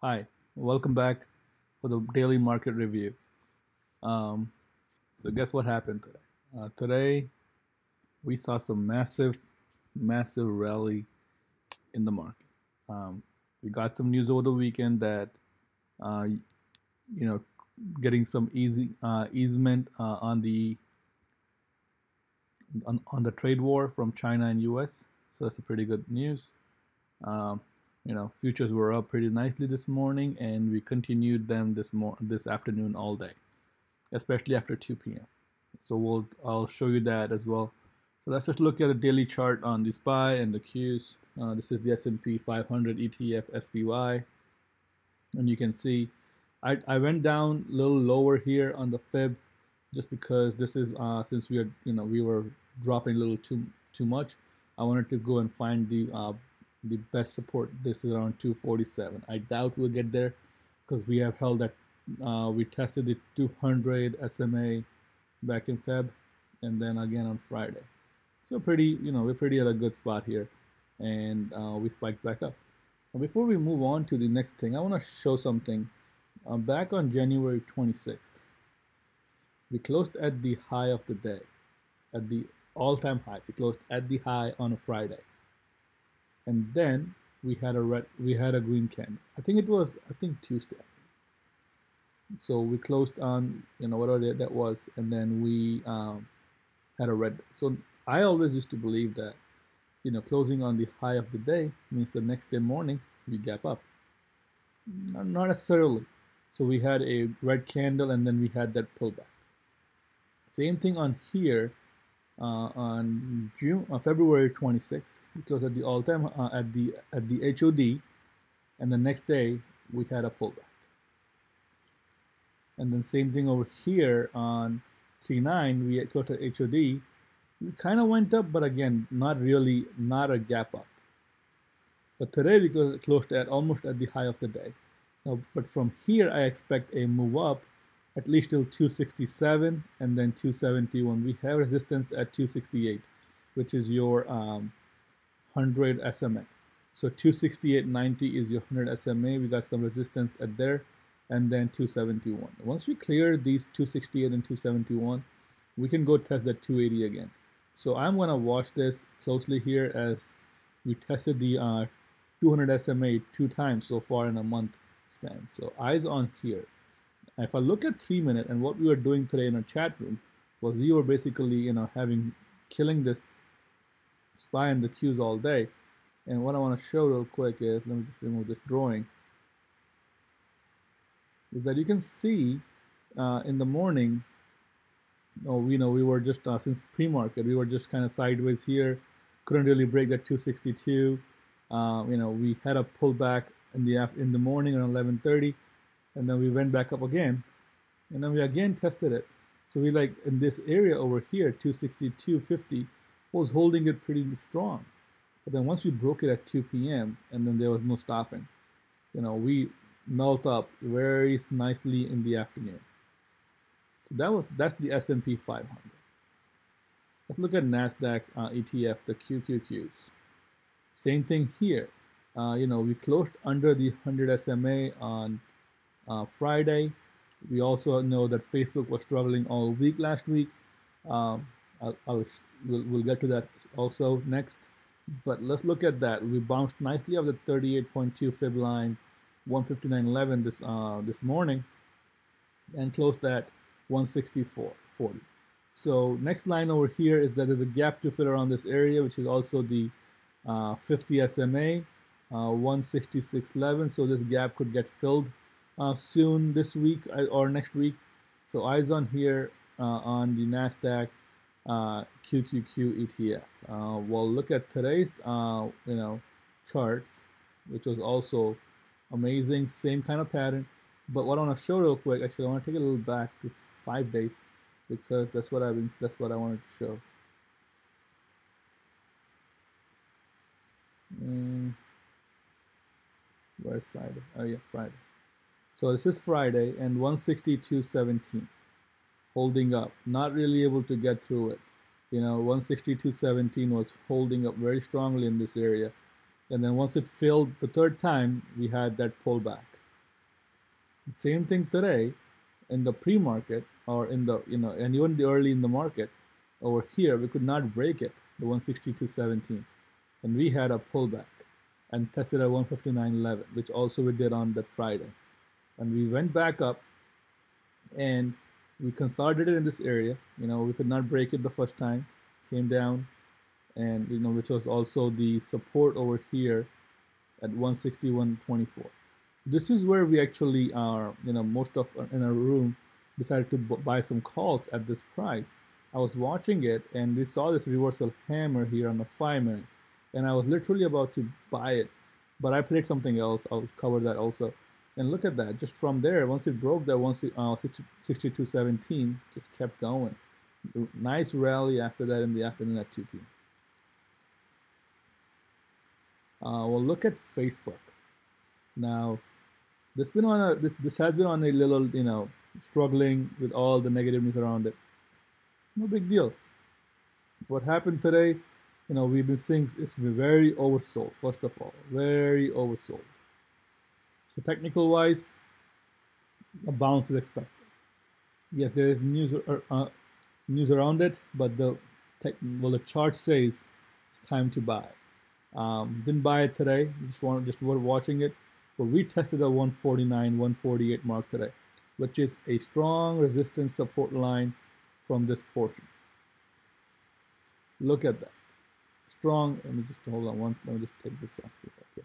Hi, welcome back for the daily market review. Um, so, guess what happened today? Today, we saw some massive rally in the market. Um, we got some news over the weekend that, uh, you know, getting some easement on the trade war from China and U.S. So that's a pretty good news. Um, futures were up pretty nicely this morning, and we continued them this afternoon all day, especially after 2 p.m. So I'll show you that as well. So let's just look at a daily chart on the SPY and the Qs. This is the S&P 500 ETF SPY, and you can see I went down a little lower here on the fib just because this is since we were dropping a little too much. I wanted to go and find the best support. This is around 247. I doubt we'll get there because we have held that we tested the 200 SMA back in Feb and then again on Friday. So we're pretty at a good spot here, and we spiked back up. Now, before we move on to the next thing, I want to show something. Back on January 26th, we closed at the high of the day, at the all-time highs. We closed at the high on a Friday, and then we had a green candle. I think Tuesday. So we closed on whatever that was, and then we had a red. So I always used to believe that closing on the high of the day means the next day morning we gap up. Not necessarily. So we had a red candle, and then we had that pullback. Same thing on here on February 26th. We closed at the all-time at the HOD, and the next day we had a pullback. And then same thing over here on 3/9, we closed at HOD. We kind of went up, but again, not a gap up. But today we closed at almost at the high of the day. Now, but from here, I expect a move up at least till 267 and then 271. We have resistance at 268, which is your 100 SMA. So 268.90 is your 100 SMA. We got some resistance at there, and then 271. Once we clear these 268 and 271, we can go test that 280 again. So I'm going to watch this closely here as we tested the 200 SMA 2 times so far in a month span. So eyes on here. If I look at 3 minute, and what we were doing today in our chat room was we were basically killing this SPY and the Qs all day. And what I want to show real quick is, let me just remove this drawing, is that you can see in the morning, we were just since pre-market we were just kind of sideways here, couldn't really break that 262. We had a pullback in the morning around 11:30, and then we went back up again, and then we again tested it. So we in this area over here, 262.50 was holding it pretty strong. But then once we broke it at 2 p.m. and then there was no stopping, we melt up very nicely in the afternoon. So that's the S&P 500. Let's look at NASDAQ ETF, the QQQs. Same thing here. We closed under the 100 SMA on Friday. We also know that Facebook was struggling all week last week. We'll get to that also next. But let's look at that. We bounced nicely off the 38.2 fib line, 159.11 this morning, and closed at 164.40. So next line over here is that there's a gap to fill around this area, which is also the 50 SMA, 166.11. So this gap could get filled soon this week or next week. So eyes on here on the NASDAQ QQQ ETF. We'll look at today's charts, which was also amazing, same kind of pattern. But what I want to show real quick, actually, I want to take it a little back to 5 days because that's what I wanted to show. Where's Friday? Oh yeah, Friday. So this is Friday, and 162.17 holding up, not really able to get through it. 162.17 was holding up very strongly in this area, and then once it filled the third time, we had that pullback. Same thing today in the pre-market or in the and even the early in the market over here we could not break it, the 162.17, and we had a pullback and tested at 159.11, which also we did on that Friday, and we went back up and we consolidated in this area. We could not break it the first time, came down, and which was also the support over here at 161.24. This is where we actually are, most of in our room decided to buy some calls at this price. I was watching it and we saw this reversal hammer here on the 5 minute, and I was literally about to buy it, but I played something else. I'll cover that also. And look at that, just from there, once it broke that 162.17, just kept going. Nice rally after that in the afternoon at 2 p.m. We'll look at Facebook. Now, this has been on a little, struggling with all the negative news around it. No big deal. What happened today, we've been seeing it's very oversold. First of all, very oversold. So technical wise, a bounce is expected. Yes, there is news around it, but the chart says it's time to buy. Didn't buy it today. Just were watching it, but we tested a 149, 148 mark today, which is a strong resistance support line from this portion. Look at that, strong. Let me just hold on once. Let me just take this off. Okay.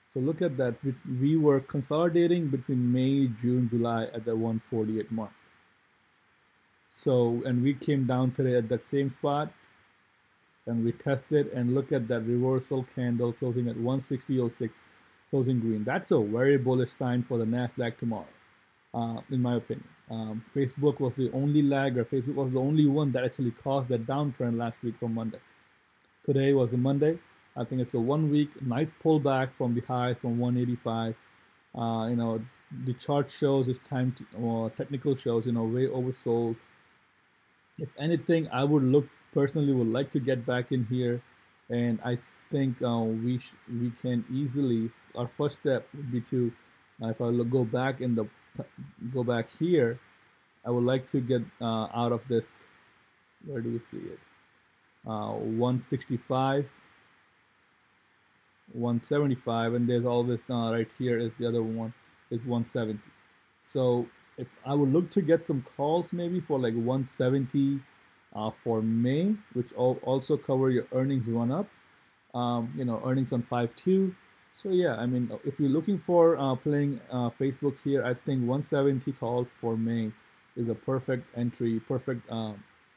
So look at that. We were consolidating between May, June, July at the 148 mark. So, and we came down today at that same spot, and we tested, and look at that reversal candle closing at 160.06, closing green. That's a very bullish sign for the Nasdaq tomorrow, in my opinion. Facebook was the only lagger. Facebook was the only one that actually caused that downtrend last week from Monday. Today was a Monday. I think it's a 1 week nice pullback from the highs from 185. The chart shows it's time to, or technical shows, way oversold. If anything, I would personally would like to get back in here, and I think we can easily. Our first step would be to, if I go back here, I would like to get out of this. Where do we see it? 165, 175, and there's all this right here is the other one is 170. So if I would look to get some calls maybe for like 170 for May, which also cover your earnings run up, earnings on 5/2. So yeah, I mean, if you're looking for playing Facebook here, I think 170 calls for May is a perfect entry, perfect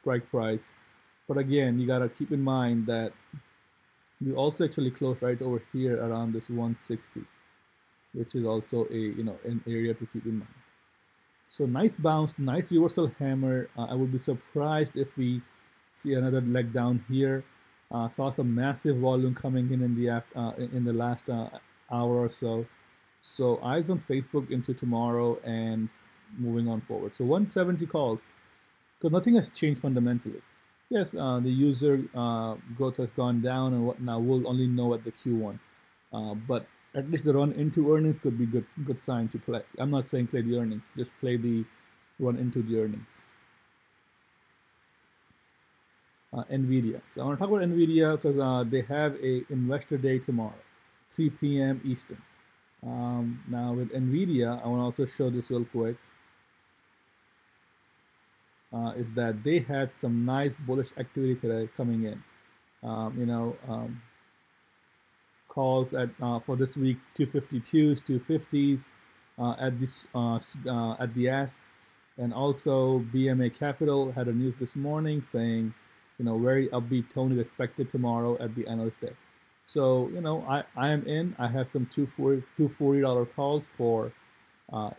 strike price. But again, you gotta keep in mind that we also actually closed right over here around this 160, which is also an area to keep in mind. So nice bounce, nice reversal hammer. I would be surprised if we see another leg down here. Saw some massive volume coming in the last hour or so. So eyes on Facebook into tomorrow and moving on forward. So 170 calls, because nothing has changed fundamentally. Yes, the user growth has gone down and whatnot. We'll only know at the Q1, but at least the run into earnings could be good sign to play. I'm not saying play the earnings, just play the run into the earnings. NVIDIA. So I want to talk about NVIDIA because they have a investor day tomorrow, 3 p.m. Eastern. Now with NVIDIA, I want to also show this real quick. Is that they had some nice bullish activity today coming in. Calls at for this week 252s, 250s at the ask, and also BMA Capital had a news this morning saying, very upbeat tone is expected tomorrow at the analyst day. So I am in. I have some $240 calls for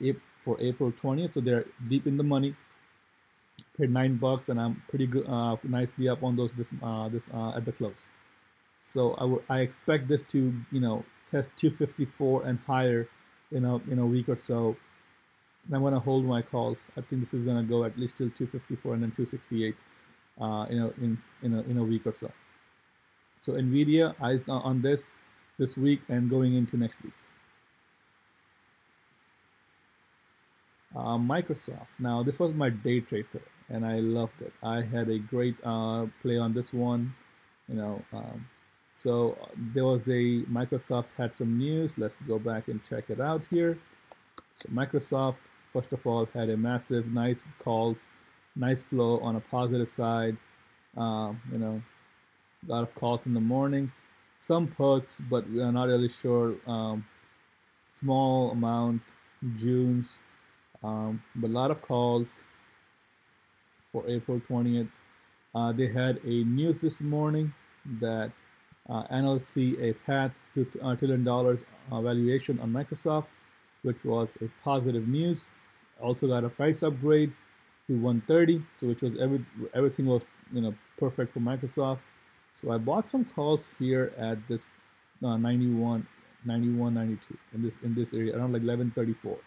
April 20th, so they're deep in the money. Paid $9 and I'm pretty good, nicely up on those at the close. So I expect this to test 254 and higher in a week or so. And I'm gonna hold my calls. I think this is gonna go at least till 254 and then 268 in a week or so. So NVIDIA eyes on this week and going into next week. Microsoft. Now this was my day trade today, and I loved it. I had a great play on this one. You know, there was a Microsoft had some news. Let's go back and check it out here. So Microsoft, first of all, had a massive, nice calls, nice flow on a positive side. You know, a lot of calls in the morning, some puts, but we are not really sure. Small amount, June's, but a lot of calls for April 20th. They had a news this morning that analysts see a path to $1 trillion valuation on Microsoft, which was a positive news. Also got a price upgrade to 130, so which was everything was perfect for Microsoft. So I bought some calls here at this 91, 91, 92 in this area around like 1134,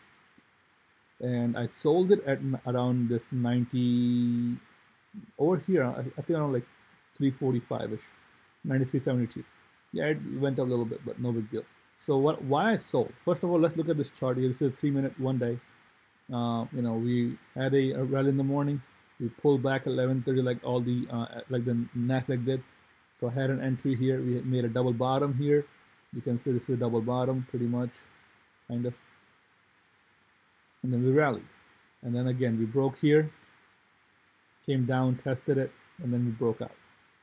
and I sold it at around this 90 over here. I think around like 345 ish, 93.72. Yeah, it went up a little bit, but no big deal. So why I sold? First of all, let's look at this chart here. This is a 3-minute one day. We had a rally in the morning. We pulled back at 11:30 like all the like the Nasdaq did. So I had an entry here. We made a double bottom here. You can see this is a double bottom pretty much, kind of. And then we rallied. And then again, we broke here, came down, tested it, and then we broke out.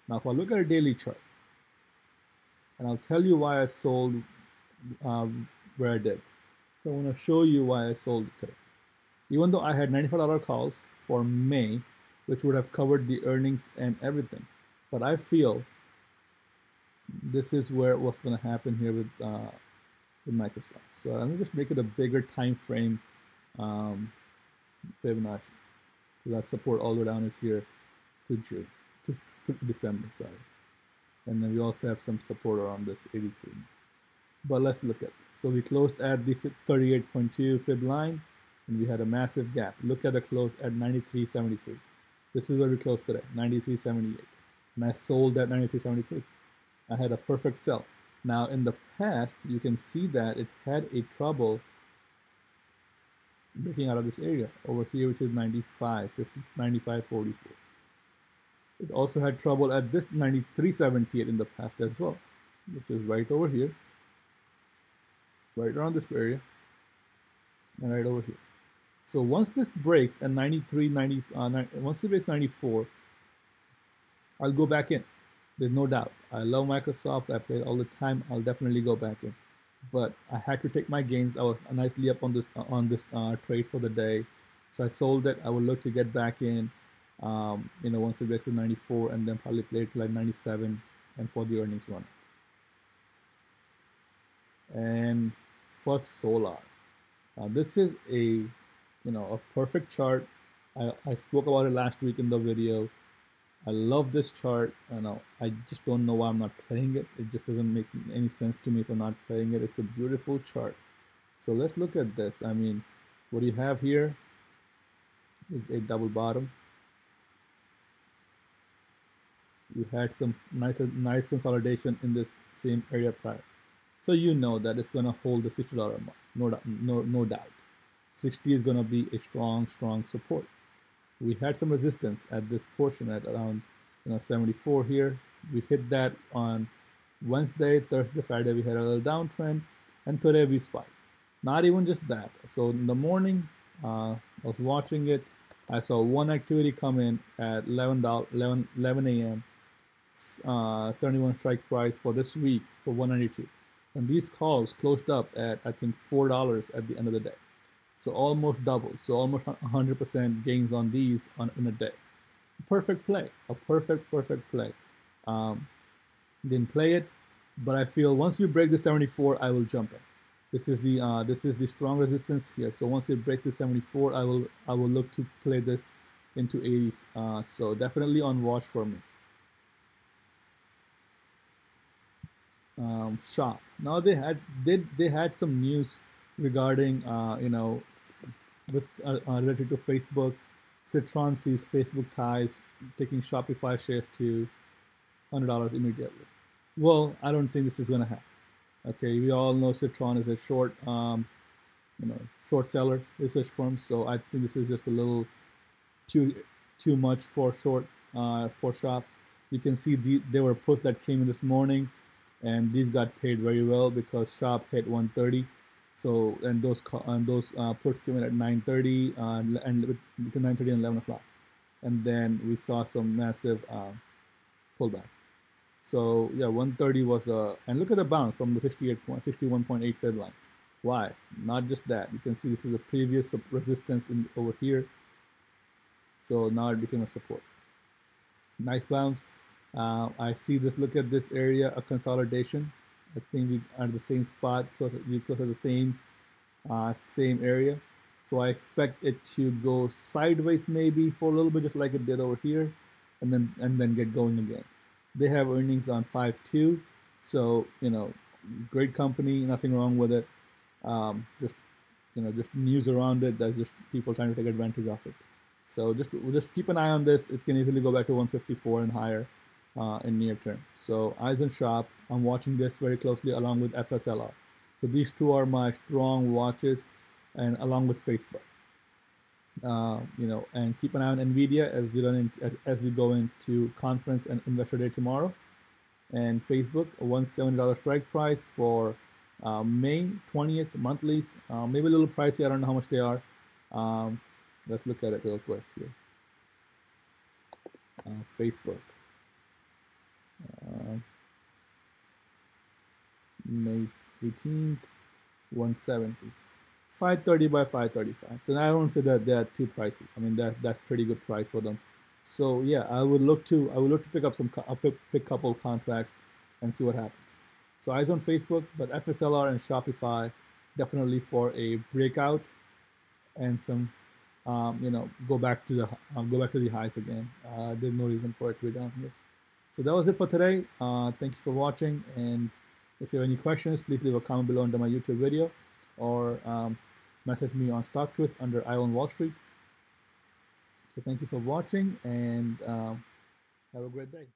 Now, if I look at a daily chart, and I'll tell you why I sold where I did. So I want to show you why I sold it today. Even though I had $95 calls for May, which would have covered the earnings and everything, but I feel this is what's going to happen here with Microsoft. So let me just make it a bigger time frame Fibonacci. That support all the way down is here to June, to December, sorry. And then we also have some support around this 83. But let's look at it. So we closed at the 38.2 fib line, and we had a massive gap. Look at the close at 93.73. This is where we closed today, 93.78. And I sold at 93.73. I had a perfect sell. Now in the past, you can see that it had a trouble breaking out of this area over here, which is 95.50, 95.44. It also had trouble at this 93.78 in the past as well, which is right over here, right around this area, and right over here. So once this breaks at 93, once it breaks 94, I'll go back in. There's no doubt. I love Microsoft. I play it all the time. I'll definitely go back in. But I had to take my gains. I was nicely up on this trade for the day, so I sold it. I will look to get back in, once it gets to 94, and then probably play it to like 97, and for the earnings run. And for solar, this is a perfect chart. I spoke about it last week in the video. I love this chart. I just don't know why I'm not playing it. It just doesn't make any sense to me if I'm not playing it. It's a beautiful chart. So let's look at this. I mean, what you have here is a double bottom. You had some nice consolidation in this same area prior. So you know that it's going to hold the $60 mark. No doubt. 60 is going to be a strong support. We had some resistance at this portion at around 74 here. We hit that on Wednesday, Thursday, Friday. We had a little downtrend, and today we spiked. Not even just that. So in the morning, I was watching it. I saw one activity come in at 11 a.m. 71 strike price for this week for 192, and these calls closed up at I think $4 at the end of the day. So almost double. So almost 100% gains on these in a day. Perfect play. A perfect play. Didn't play it, but I feel once we break the 74, I will jump in. This is the strong resistance here. So once it breaks the 74, I will look to play this into 80s. So definitely on watch for me. Shop. Now they had some news regarding related to Facebook. Citron sees Facebook ties, taking Shopify shares to $100 immediately. Well, I don't think this is going to happen. Okay, we all know Citron is a short short seller research firms. So I think this is just a little too too much for for SHOP. You can see there were posts that came in this morning, and these got paid very well because SHOP hit 130. So and those puts came in at 9:30 and between 9:30 and 11 o'clock, and then we saw some massive pullback. So yeah, 130 was and look at the bounce from the 61.8 Fib line. Why? Not just that. You can see this is the previous resistance over here. So now it became a support. Nice bounce. I see this. Look at this area, a consolidation. I think we are at the same spot. We close at the same area. So I expect it to go sideways maybe for a little bit, just like it did over here, and then get going again. They have earnings on 5/2, so great company, nothing wrong with it. Just news around it. That's just people trying to take advantage of it. So just keep an eye on this. It can easily go back to 154 and higher in near term. So eyes on SHOP. I'm watching this very closely along with FSLR. So these two are my strong watches, and along with Facebook. And keep an eye on Nvidia as we go into conference and investor day tomorrow. And Facebook, a $170 strike price for May 20th monthlies. Maybe a little pricey. I don't know how much they are. Let's look at it real quick here. Facebook. May 18th, 170s. 530 by 535. So I don't say that they're too pricey. I mean that's pretty good price for them. So yeah, I would look to pick up pick couple contracts and see what happens. So eyes on Facebook, but FSLR and Shopify definitely for a breakout and some go back to the highs again. There's no reason for it to be down here. So that was it for today. Thank you for watching, and if you have any questions, please leave a comment below under my YouTube video, or message me on StockTwist under I Own Wall Street. So thank you for watching, and have a great day.